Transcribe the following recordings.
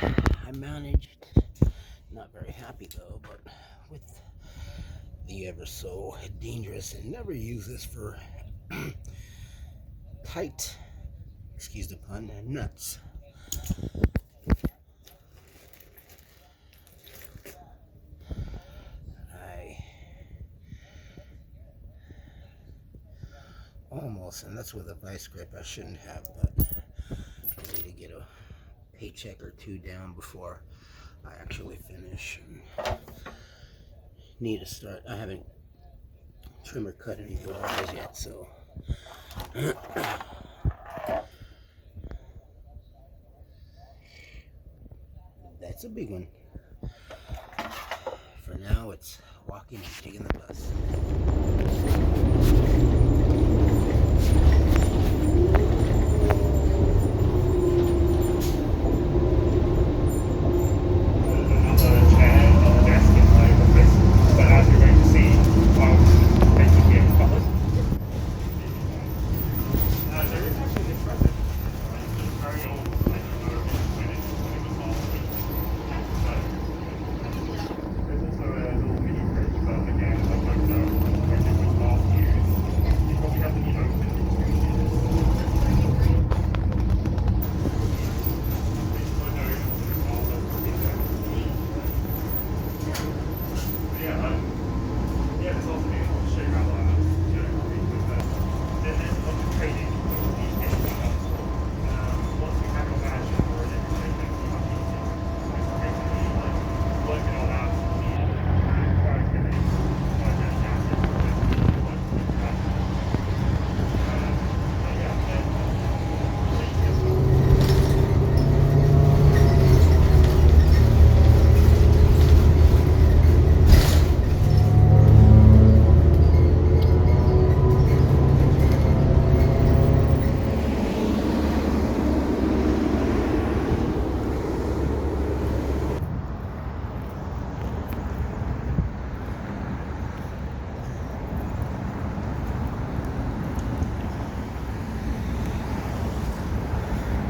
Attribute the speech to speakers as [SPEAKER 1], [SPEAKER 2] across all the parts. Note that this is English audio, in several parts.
[SPEAKER 1] I managed. Not very happy though, but with the ever so dangerous and never use this for tight, excuse the pun, nuts. I almost, and that's with a vice grip I shouldn't have, but I need to get a paycheck or two down before I actually finish. And need to start. I haven't trimmed or cut any wires yet, so that's a big one. For now, it's walking and taking the bus.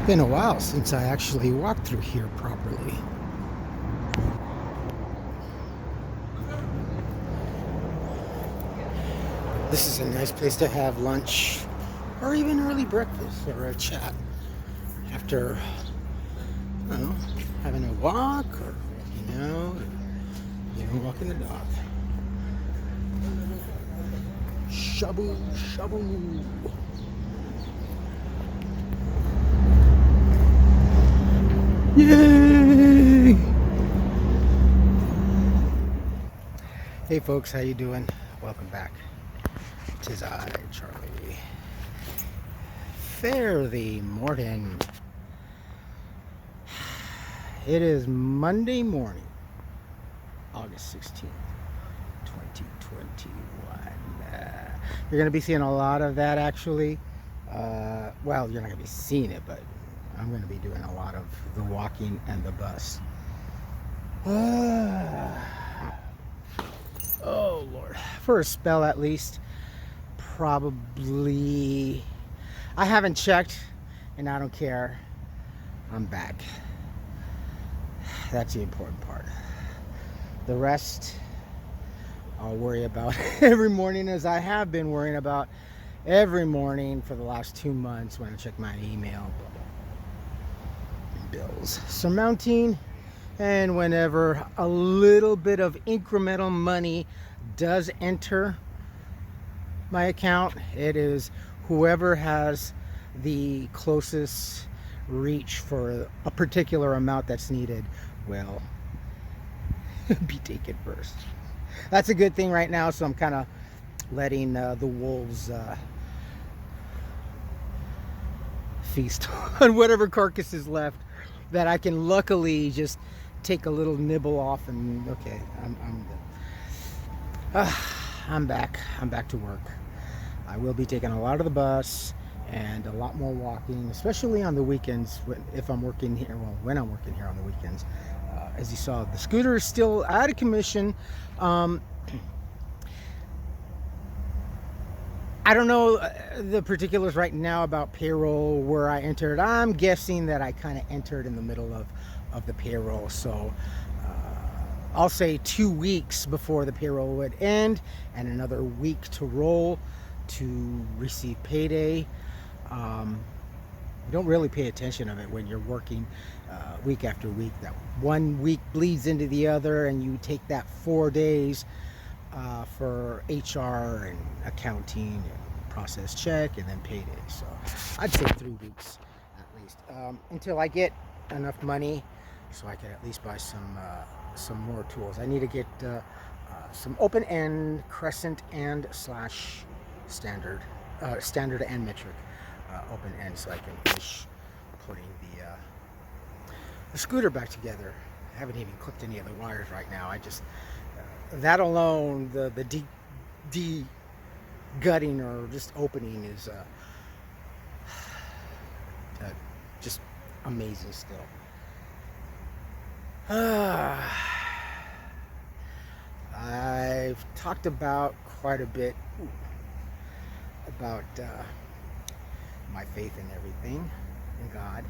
[SPEAKER 1] Been a while since I actually walked through here properly. This is a nice place to have lunch or even early breakfast or a chat after, I don't know, having a walk or, even walking the dog. Shabu, shabu. Yay! Hey folks, how you doing? Welcome back. 'Tis I, Charlie. Fare thee morning. It is Monday morning, August 16th, 2021. You're going to be seeing a lot of that actually. Well, you're not going to be seeing it, but I'm going to be doing a lot of the walking and the bus. Oh, Lord. For a spell, at least. Probably. I haven't checked, and I don't care. I'm back. That's the important part. The rest, I'll worry about every morning, as I have been worrying about every morning for the last 2 months when I check my email. Bills surmounting, and whenever a little bit of incremental money does enter my account, it is whoever has the closest reach for a particular amount that's needed will be taken first. That's a good thing right now, so I'm kind of letting the wolves feast on whatever carcass is left that I can luckily just take a little nibble off, and okay, I'm back. I'm back to work. I will be taking a lot of the bus and a lot more walking, especially on the weekends if I'm working here. Well, when I'm working here on the weekends. As you saw, the scooter is still out of commission. I don't know the particulars right now about payroll where I entered. I'm guessing that I kind of entered in the middle of the payroll. So I'll say 2 weeks before the payroll would end and another week to roll to receive payday. You don't really pay attention of it when you're working week after week. That 1 week bleeds into the other, and you take that 4 days for HR and accounting and process check and then payday. So I'd say 3 weeks at least, until I get enough money so I can at least buy some more tools. I need to get some open end, crescent and slash standard and metric open end, so I can finish putting the scooter back together. I haven't even clipped any of the wires right now. I just that alone, the gutting or just opening is just amazing still. I've talked about quite a bit about my faith in everything, in God.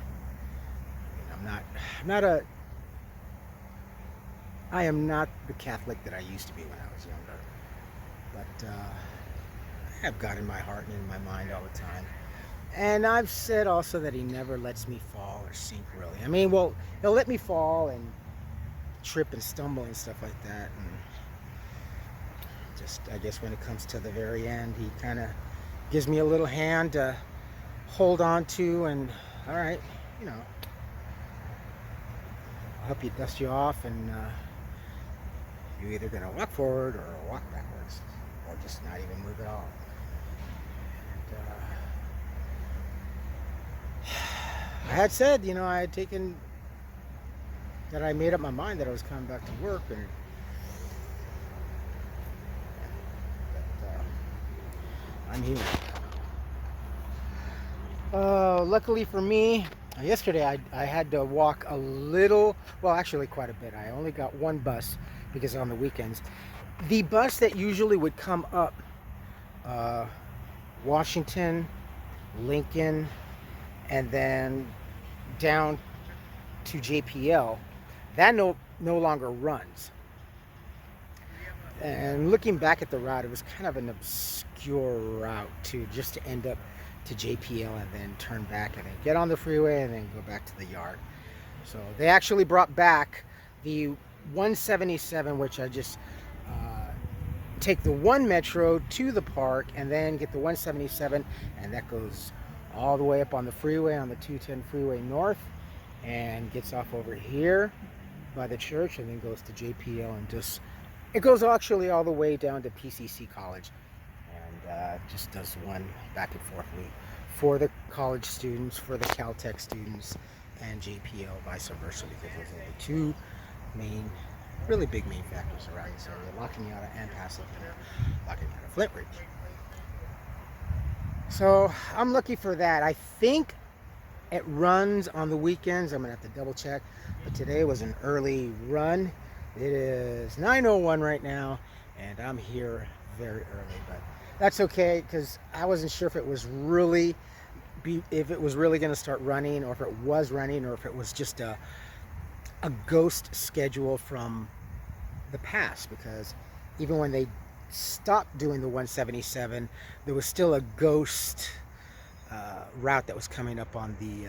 [SPEAKER 1] I am not the Catholic that I used to be when I was younger, but I have God in my heart and in my mind all the time. And I've said also that He never lets me fall or sink, really. I mean, well, He'll let me fall and trip and stumble and stuff like that, and just, I guess when it comes to the very end, He kind of gives me a little hand to hold on to, and all right, I'll help you dust you off, and you're either going to walk forward or walk backwards, or just not even move at all. And, I had said, I had taken, that I made up my mind that I was coming back to work, and I'm here. Luckily for me, yesterday I had to walk a little, well, actually quite a bit. I only got one bus because on the weekends. The bus that usually would come up Washington, Lincoln, and then down to JPL, that no longer runs. And looking back at the route, it was kind of an obscure route just to end up to JPL and then turn back and then get on the freeway and then go back to the yard. So they actually brought back the 177, which I just take the 1 Metro to the park and then get the 177, and that goes all the way up on the freeway on the 210 freeway north and gets off over here by the church and then goes to JPL, and just it goes actually all the way down to PCC College, and just does one back and forth week for the college students, for the Caltech students, and JPL vice versa, because those are the two main, really big main factors around this area: La Cañada and Pasadena, La Cañada, Flint Ridge. So I'm lucky for that. I think it runs on the weekends. I'm gonna have to double check, but today was an early run. It is 9:01 right now, and I'm here very early, but that's okay, because I wasn't sure if it was really going to start running, or if it was running, or if it was just a ghost schedule from the past, because even when they stopped doing the 177, there was still a ghost route that was coming up on the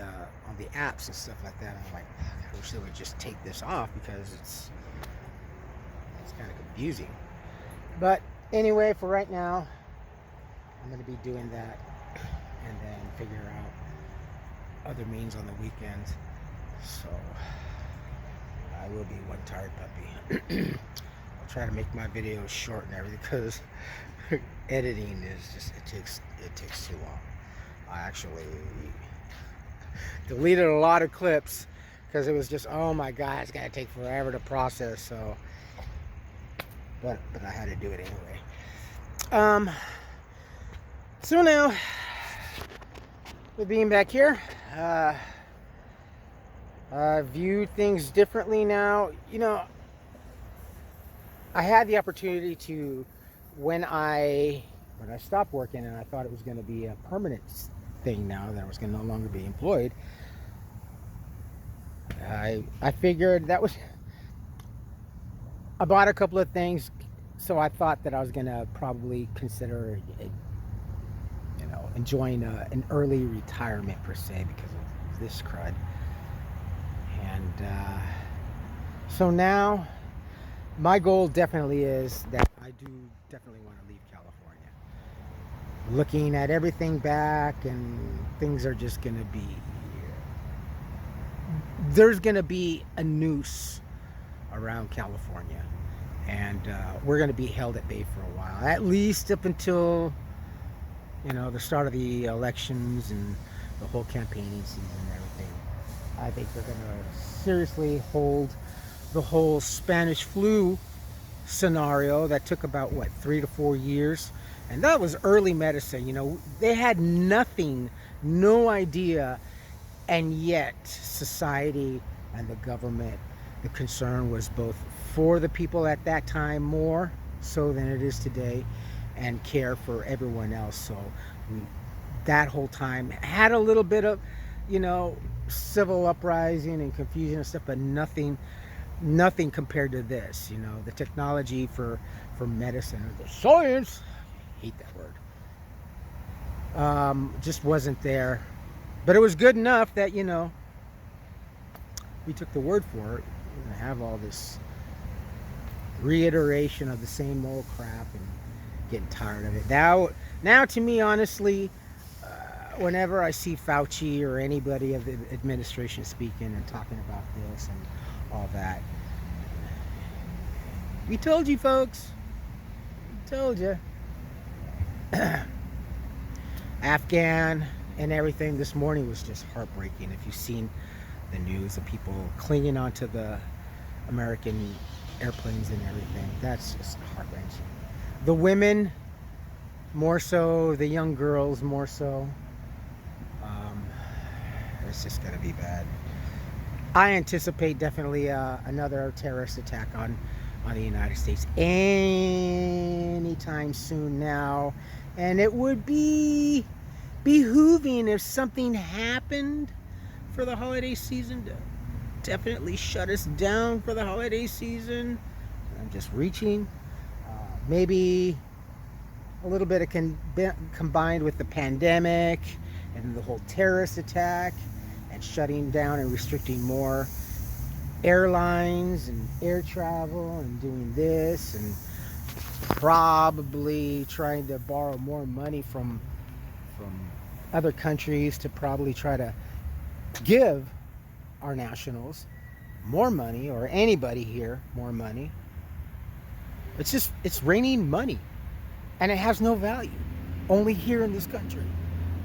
[SPEAKER 1] apps and stuff like that. And I'm like, I wish they would just take this off, because it's kind of confusing. But anyway, for right now, I'm going to be doing that, and then figure out other means on the weekends. So I will be one tired puppy. I'll try to make my videos short and everything, because editing is just, it takes too long. I actually deleted a lot of clips because it was just, oh my god, it's gonna take forever to process. So but I had to do it anyway. So now, with being back here, I view things differently now. I had the opportunity to, when I when I stopped working and I thought it was going to be a permanent thing now, that I was going to no longer be employed, I figured that was, I bought a couple of things, so I thought that I was going to probably consider, enjoying an early retirement per se, because of this crud. And so now my goal definitely is that I do definitely want to leave California. Looking at everything back, and things are just going to be, there's going to be a noose around California, and we're going to be held at bay for a while, at least up until the start of the elections and the whole campaigning season and everything. I think they're going to seriously hold the whole Spanish flu scenario that took about 3 to 4 years, and that was early medicine. They had nothing, no idea, and yet society and the government, the concern was both for the people at that time more so than it is today, and care for everyone else. So that whole time had a little bit of civil uprising and confusion and stuff, but nothing compared to this. The technology for medicine, or the science, I hate that word, just wasn't there. But it was good enough that we took the word for it. We're gonna have all this reiteration of the same old crap and getting tired of it. Now to me, honestly, whenever I see Fauci or anybody of the administration speaking and talking about this and all that, we told you, folks. We told you. Afghan and everything this morning was just heartbreaking. If you've seen the news of people clinging onto the American airplanes and everything, that's just heart-wrenching. The women more so, the young girls more so. It's just gonna be bad. I anticipate definitely another terrorist attack on the United States anytime soon now, and it would be behooving if something happened for the holiday season to definitely shut us down for the holiday season. I'm just reaching. Maybe a little bit of combined with the pandemic and the whole terrorist attack, and shutting down and restricting more airlines and air travel, and doing this, and probably trying to borrow more money from other countries to probably try to give our nationals more money, or anybody here more money. It's raining money, and it has no value, only here in this country.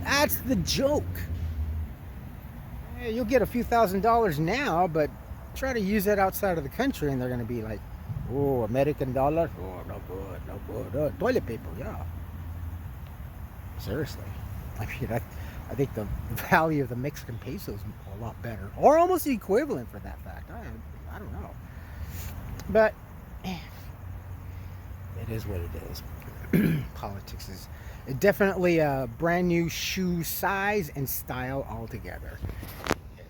[SPEAKER 1] That's the joke. Yeah, you'll get a few $1,000s now, but try to use that outside of the country, and they're going to be like, oh, American dollar, oh, no good, no good. Toilet paper, yeah. Seriously. I mean, I think the value of the Mexican peso is a lot better, or almost the equivalent for that fact. I don't know. But it is what it is. Politics is definitely a brand new shoe size and style altogether. It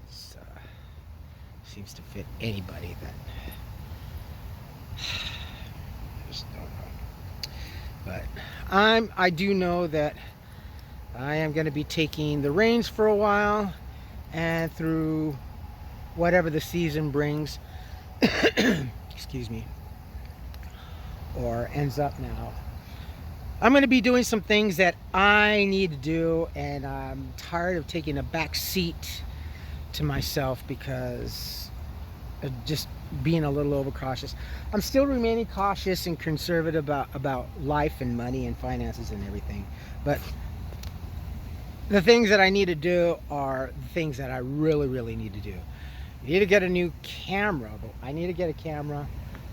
[SPEAKER 1] seems to fit anybody that I just don't know. But I do know that I am going to be taking the reins for a while, and through whatever the season brings, excuse me, or ends up now, I'm going to be doing some things that I need to do, and I'm tired of taking a back seat to myself because of just being a little overcautious. I'm still remaining cautious and conservative about life and money and finances and everything, but the things that I need to do are the things that I really, really need to do. You need to get a new camera, but I need to get a camera.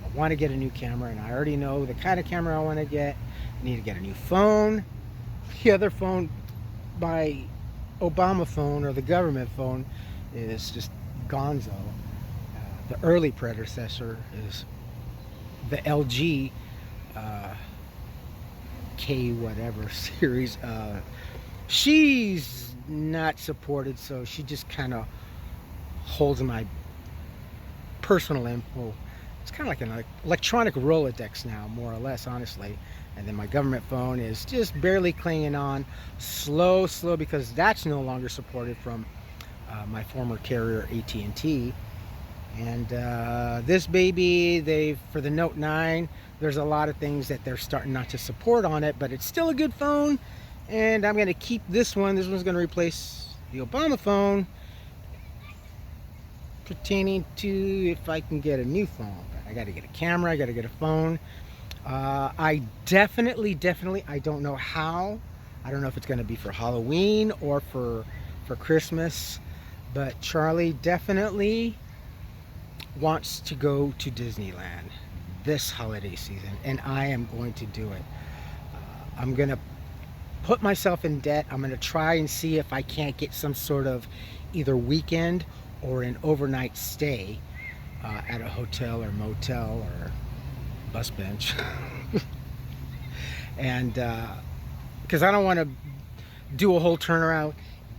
[SPEAKER 1] I want to get a new camera, and I already know the kind of camera I want to get. I need to get a new phone. The other phone, my Obama phone or the government phone, is just gonzo. The early predecessor is the LG K whatever series. She's not supported, so she just kind of holds my personal info. It's kind of like an electronic Rolodex now, more or less, honestly. And then my government phone is just barely clinging on, slow, because that's no longer supported from my former carrier, AT&T. And this baby, for the Note 9, there's a lot of things that they're starting not to support on it, but it's still a good phone. And I'm going to keep this one. This one's going to replace the Obama phone, pertaining to if I can get a new phone. But I got to get a camera, I got to get a phone. I definitely, I don't know how. I don't know if it's going to be for Halloween or for Christmas. But Charlie definitely wants to go to Disneyland this holiday season, and I am going to do it. I'm going to put myself in debt. I'm going to try and see if I can't get some sort of either weekend or an overnight stay at a hotel or motel or bus bench. And because I don't want to do a whole turnaround,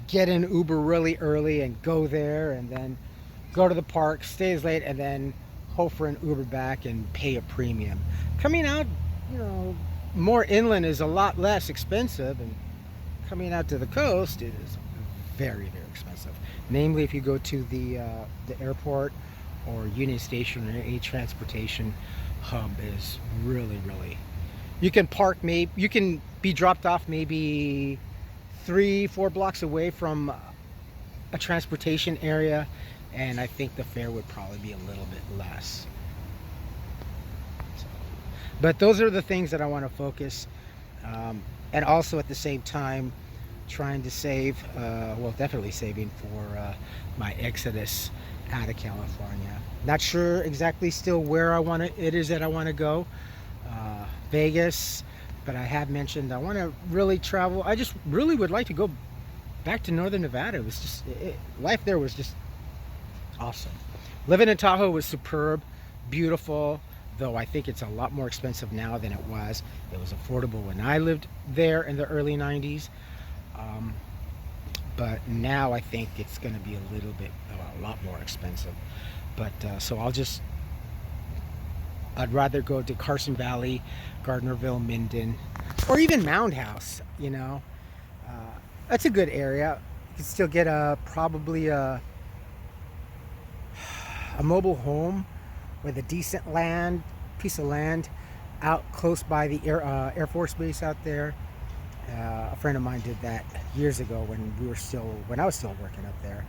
[SPEAKER 1] get an Uber really early and go there, and then go to the park, stay as late, and then hope for an Uber back and pay a premium. Coming out, more inland is a lot less expensive, and coming out to the coast is very, very expensive. Namely, if you go to the airport or Union Station or any transportation hub, is really, you can park, you can be dropped off maybe 3-4 blocks away from a transportation area, and I think the fare would probably be a little bit less. But those are the things that I want to focus, and also at the same time trying to save, definitely saving for my exodus out of California. Not sure exactly still where it is that I want to go. Vegas, but I have mentioned I want to really travel. I just really would like to go back to Northern Nevada. It was just, life there was just awesome. Living in Tahoe was superb, beautiful, though I think it's a lot more expensive now than it was. It was affordable when I lived there in the early 90s. But now I think it's going to be a lot more expensive. But so I'd rather go to Carson Valley, Gardnerville, Minden, or even Mound House. That's a good area. You can still get probably a mobile home with a decent piece of land out close by the Air Force Base out there. A friend of mine did that years ago when I was still working up there,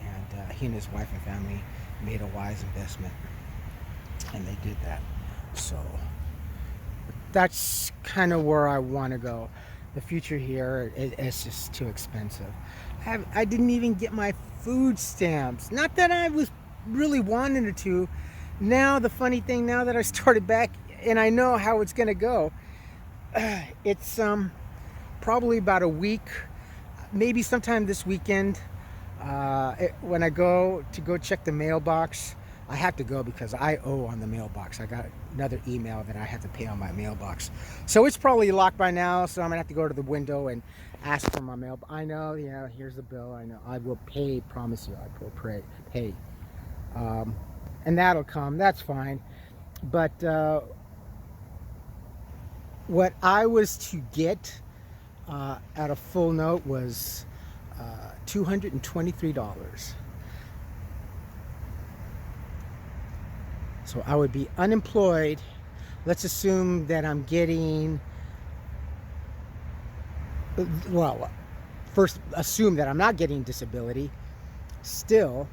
[SPEAKER 1] and he and his wife and family made a wise investment, and they did that. So that's kind of where I want to go. The future here is just too expensive. I didn't even get my food stamps. Not that I was really wanting it to. Now the funny thing, now that I started back and I know how it's gonna go, it's probably about a week, maybe sometime this weekend. When I go check the mailbox, I have to go because I owe on the mailbox. I got another email that I have to pay on my mailbox. So it's probably locked by now, so I'm gonna have to go to the window and ask for my mail. I know, here's the bill. I know I will pay, promise you, I will pay. And that'll come, that's fine. But what I was to get at a full note was $223. So I would be unemployed. Let's assume that I'm getting, first assume that I'm not getting disability still,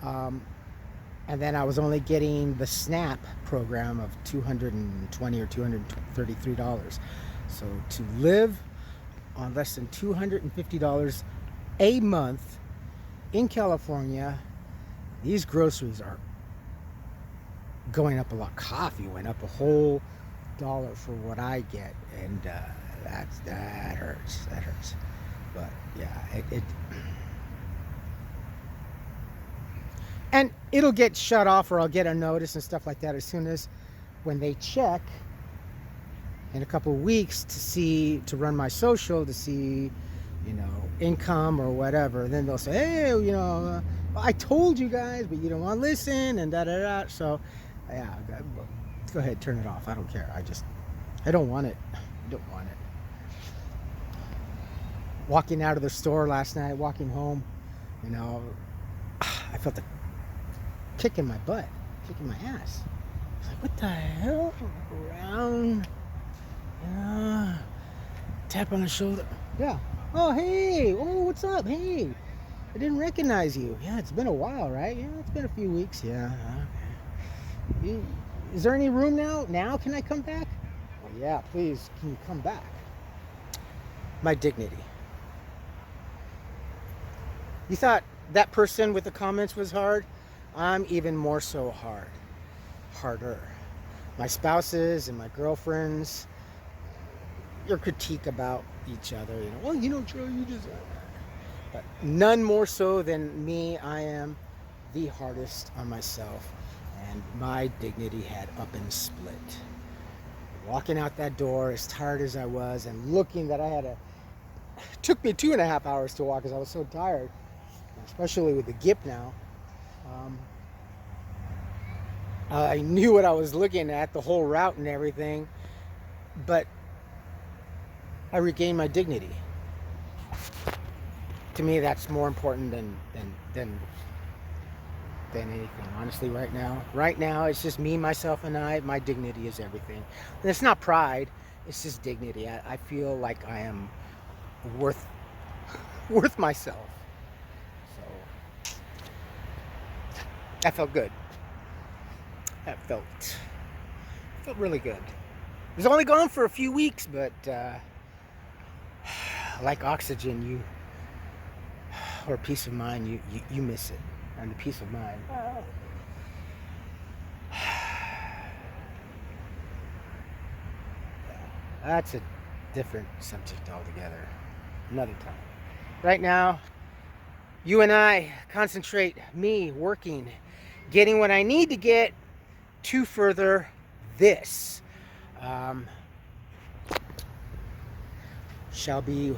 [SPEAKER 1] and then I was only getting the SNAP program of $220 or $233. So to live on less than $250 a month in California, these groceries are going up a lot. Coffee went up a whole $1 for what I get, and that hurts. But yeah, and it'll get shut off, or I'll get a notice and stuff like that as soon as when they check in a couple of weeks to run my social, to see, income or whatever. And then they'll say, hey, I told you guys, but you don't want to listen, and da-da-da. So, yeah, go ahead, turn it off. I don't care. I don't want it. I don't want it. Walking out of the store last night, walking home, I felt a kick in my butt, kick in my ass. I was like, what the hell? Around, tap on the shoulder. Yeah. Oh, hey. Oh, what's up? Hey. I didn't recognize you. Yeah, it's been a while, right? Yeah, it's been a few weeks. Yeah. Okay. Is there any room now? Now can I come back? Well, yeah, please. Can you come back? My dignity. You thought that person with the comments was hard? I'm even more so harder. My spouses and my girlfriends, your critique about each other, well, Joe, you just... But none more so than me. I am the hardest on myself, and my dignity had up and split. Walking out that door, as tired as I was, and looking that it took me 2.5 hours to walk because I was so tired, especially with the GIP now. I knew what I was looking at, the whole route and everything, but I regained my dignity. To me, that's more important than anything, honestly, right now. Right now, it's just me, myself, and I. My dignity is everything. And it's not pride, it's just dignity. I feel like I am worth myself. So, that felt good. That felt really good. It was only gone for a few weeks, but like oxygen, or peace of mind, you miss it. And the peace of mind. That's a different subject altogether. Another time. Right now, you and I concentrate, me working, getting what I need to get to further this. Shall be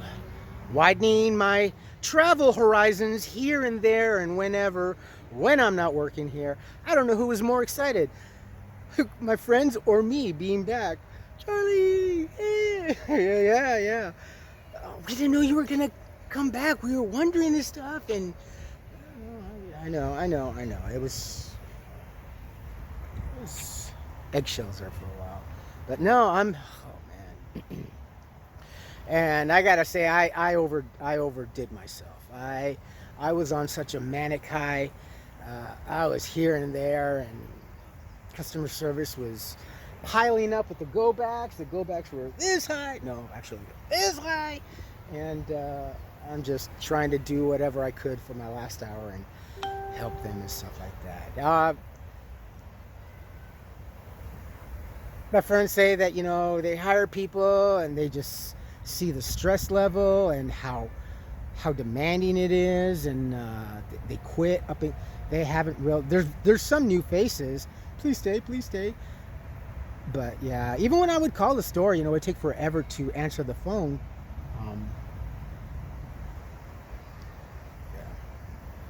[SPEAKER 1] widening my travel horizons here and there and whenever, when I'm not working here. I don't know who was more excited, my friends or me being back. Charlie, yeah. We didn't know you were gonna come back. We were wondering this stuff, and I know. It was eggshells there for a while, but no, oh man. And I gotta say, I overdid myself. I was on such a manic high. I was here and there, and customer service was piling up with the go-backs. The go-backs were this high. No, actually this high. And I'm just trying to do whatever I could for my last hour and help them and stuff like that. My friends say that, they hire people and they just see the stress level and how demanding it is, and they quit up in, they haven't real there's some new faces. Please stay, but yeah, even when I would call the store, it would take forever to answer the phone. Yeah.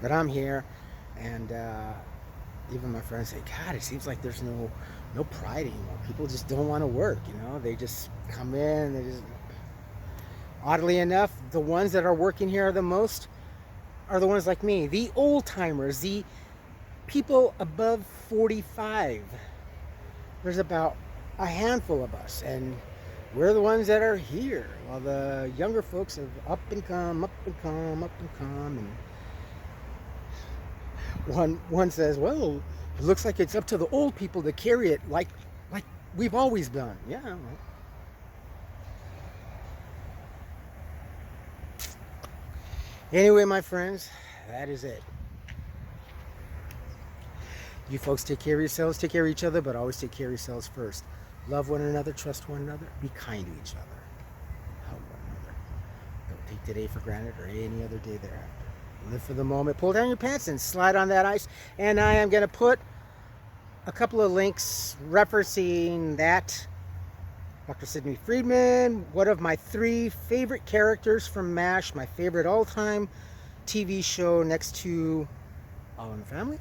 [SPEAKER 1] But I'm here, and even my friends say, God, it seems like there's no pride anymore. People just don't want to work, they just come in, they just... Oddly enough, the ones that are working here the most are the ones like me, the old timers, the people above 45. There's about a handful of us, and we're the ones that are here, while the younger folks have up and come. And one says, well, it looks like it's up to the old people to carry it like we've always done. Yeah, well. Anyway, my friends, that is it. You folks take care of yourselves, take care of each other, but always take care of yourselves first. Love one another, trust one another, be kind to each other. Help one another. Don't take today for granted or any other day thereafter. Live for the moment. Pull down your pants and slide on that ice. And I am going to put a couple of links referencing that Dr. Sidney Freedman, one of my 3 favorite characters from MASH, my favorite all-time TV show next to All in the Family.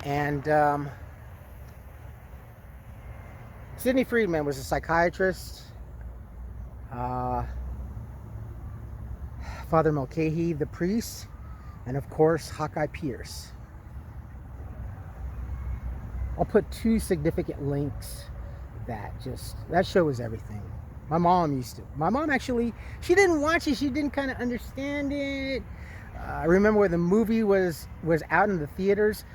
[SPEAKER 1] And Sidney Freedman was a psychiatrist. Father Mulcahy, the priest, and of course Hawkeye Pierce. I'll put 2 significant links that show was everything. My mom actually, she didn't watch it, she didn't kind of understand it. I remember when the movie was out in the theaters,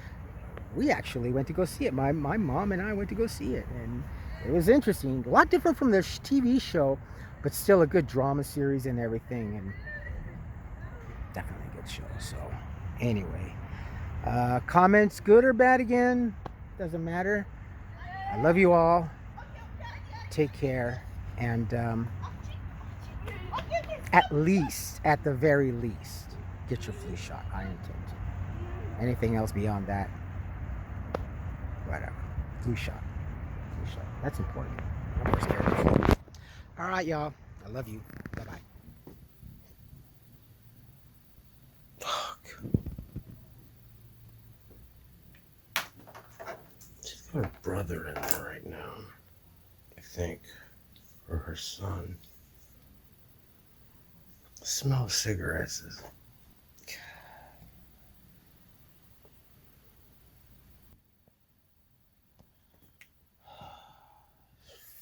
[SPEAKER 1] we actually went to go see it. My mom and I went to go see it, and it was interesting. A lot different from the TV show, but still a good drama series and everything, and definitely a good show. So anyway, comments good or bad, again, doesn't matter. I love you all. Take care, and at the very least, get your flu shot. I intend to. Anything else beyond that, whatever. Flu shot. That's important. I'm more scared of the flu. All right, y'all. I love you. Bye-bye.
[SPEAKER 2] Fuck. She's got her brother in there right now, I think. Or her son. The smell of cigarettes is...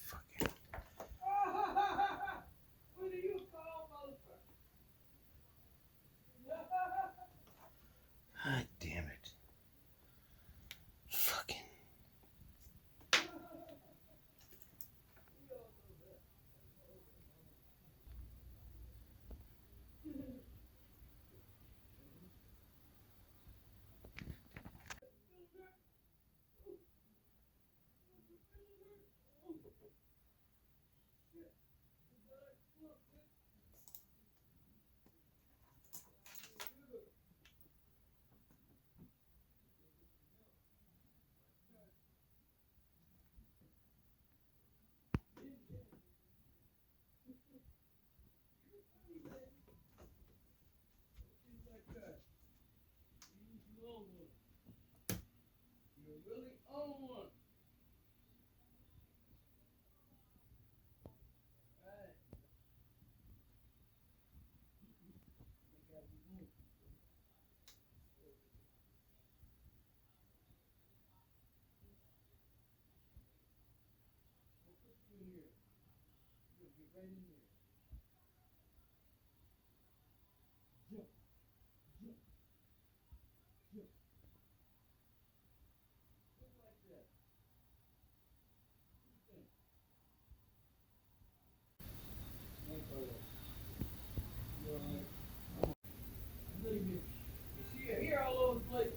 [SPEAKER 2] Fucking...
[SPEAKER 3] What do you call motherfucker?
[SPEAKER 2] God damn it. Fucking...
[SPEAKER 3] You really own one. Right. You'll get right in there. Jump. Jump. Jump. Just like that. Hey, brother. You all right? Believe me. You see your hair all over the place.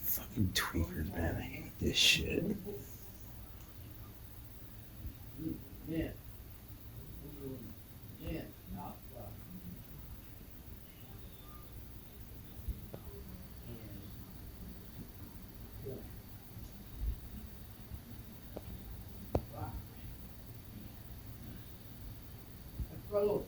[SPEAKER 2] Fucking tweakers, man. I hate this shit.
[SPEAKER 3] Man. Man. Now, Carlos.